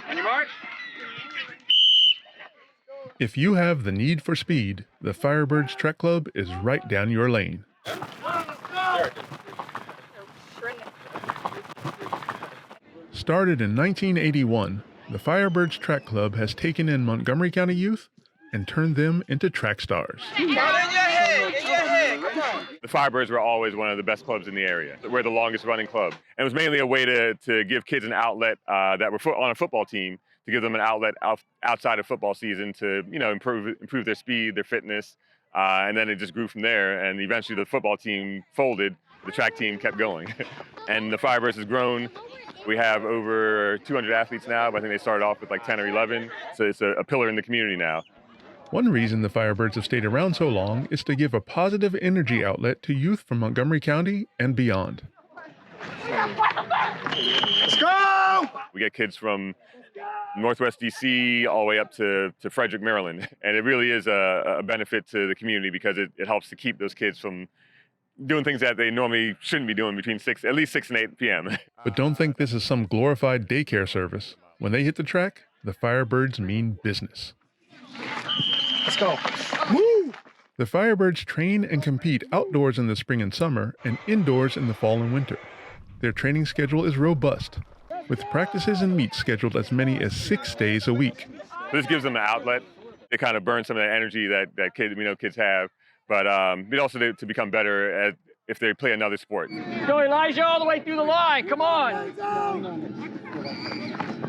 On your mark. If you have the need for speed, the Firebirds Track Club is right down your lane. Started in 1981, the Firebirds Track Club has taken in Montgomery County youth and turned them into track stars. The Firebirds were always one of the best clubs in the area. We're the longest running club. And it was mainly a way to give kids an outlet that were on a football team, to give them an outlet outside of football season to, improve their speed, their fitness. And then it just grew from there. And eventually the football team folded. The track team kept going. And the Firebirds has grown. We have over 200 athletes now, but I think they started off with like 10 or 11. So it's a pillar in the community now. One reason the Firebirds have stayed around so long is to give a positive energy outlet to youth from Montgomery County and beyond. Let's go! We get kids from Northwest DC all the way up to Frederick, Maryland. And it really is a benefit to the community because it helps to keep those kids from doing things that they normally shouldn't be doing between at least 6 and 8 p.m. But don't think this is some glorified daycare service. When they hit the track, the Firebirds mean business. Let's go. Woo! The Firebirds train and compete outdoors in the spring and summer and indoors in the fall and winter. Their training schedule is robust, with practices and meets scheduled as many as 6 days a week. This gives them an outlet. They kind of burn some of that energy that kids have, but also to become better if they play another sport. Go, Elijah, all the way through the line. Come on.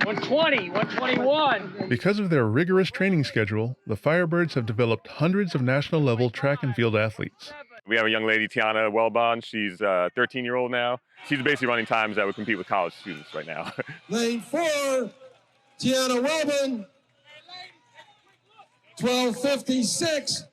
120, 121. Because of their rigorous training schedule, the Firebirds have developed hundreds of national-level track and field athletes. We have a young lady, Tiana Wellbon. She's a 13-year-old now. She's basically running times that would compete with college students right now. Lane 4, Tiana Wellbon, 12:56.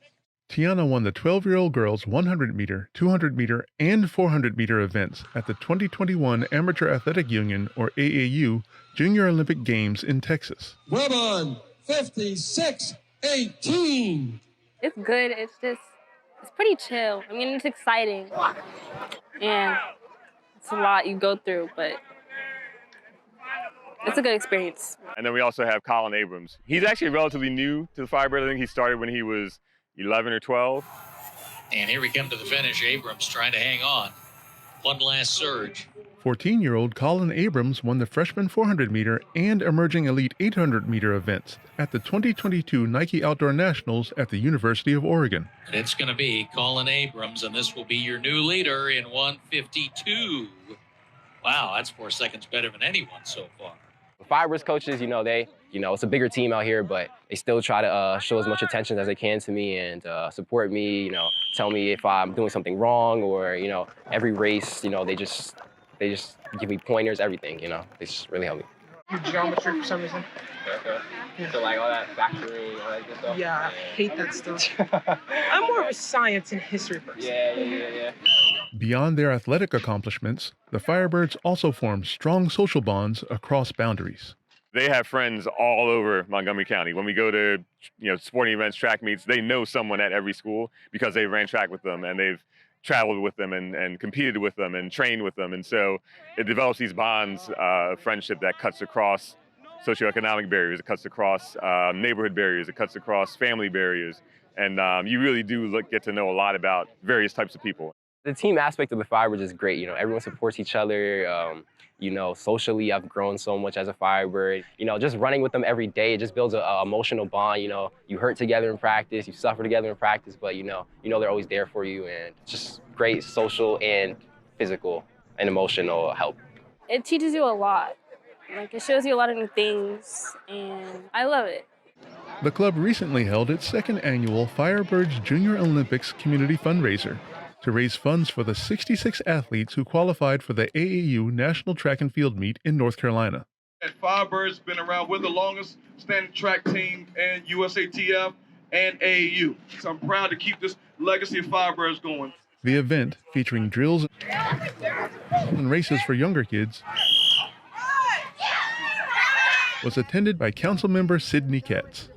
Tiana won the 12-year-old girls 100-meter, 200-meter, and 400-meter events at the 2021 Amateur Athletic Union, or AAU, Junior Olympic Games in Texas. Wellbon, 56:18. It's good. It's pretty chill. I mean, it's exciting. And it's a lot you go through, but it's a good experience. And then we also have Colin Abrams. He's actually relatively new to the Firebirds. I think he started when he was 11 or 12. And here we come to the finish. Abrams trying to hang on. One last surge. 14-year-old Colin Abrams won the freshman 400-meter and emerging elite 800-meter events at the 2022 Nike Outdoor Nationals at the University of Oregon. And it's going to be Colin Abrams, and this will be your new leader in 1:52. Wow, that's 4 seconds better than anyone so far. The Firebirds coaches, it's a bigger team out here, but they still try to show as much attention as they can to me and support me, tell me if I'm doing something wrong or, every race, they just give me pointers, everything, they just really help me. Geometry for some reason. Okay. So like all that factoring, all that good stuff? Yeah, I hate that stuff. I'm more of a science and history person. Yeah. Beyond their athletic accomplishments, the Firebirds also form strong social bonds across boundaries. They have friends all over Montgomery County. When we go to sporting events, track meets, they know someone at every school because they ran track with them and they've traveled with them and competed with them and trained with them. And so it develops these bonds of friendship that cuts across socioeconomic barriers, it cuts across neighborhood barriers, it cuts across family barriers. And you really do get to know a lot about various types of people. The team aspect of the Firebirds is great. Everyone supports each other. Socially, I've grown so much as a Firebird. Just running with them every day, it just builds an emotional bond. You hurt together in practice, you suffer together in practice, but they're always there for you, and it's just great social and physical and emotional help. It teaches you a lot. It shows you a lot of new things, and I love it. The club recently held its second annual Firebirds Junior Olympics Community Fundraiser to raise funds for the 66 athletes who qualified for the AAU National Track and Field Meet in North Carolina. Firebirds been around. We're the longest standing track team in USATF and AAU. So I'm proud to keep this legacy of Firebirds going. The event, featuring drills and races for younger kids, was attended by Councilmember Sidney Katz.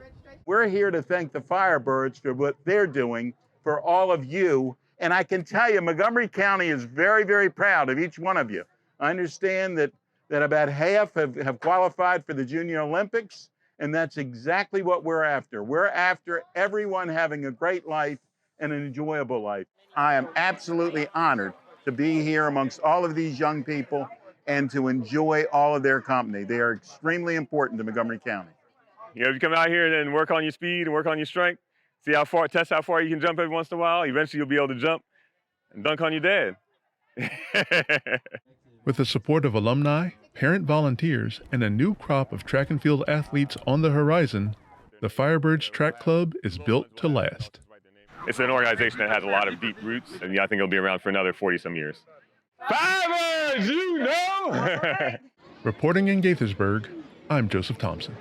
We're here to thank the Firebirds for what they're doing for all of you. And I can tell you, Montgomery County is very, very proud of each one of you. I understand that that about half have qualified for the Junior Olympics, and that's exactly what we're after. We're after everyone having a great life and an enjoyable life. I am absolutely honored to be here amongst all of these young people and to enjoy all of their company. They are extremely important to Montgomery County. You know, if you come out here and work on your speed and work on your strength, see how far, test how far you can jump every once in a while, eventually you'll be able to jump and dunk on your dad. With the support of alumni, parent volunteers, and a new crop of track and field athletes on the horizon, the Firebirds Track Club is built to last. It's an organization that has a lot of deep roots, and I think it'll be around for another 40-some years. Firebirds, you know! Reporting in Gaithersburg, I'm Joseph Thompson.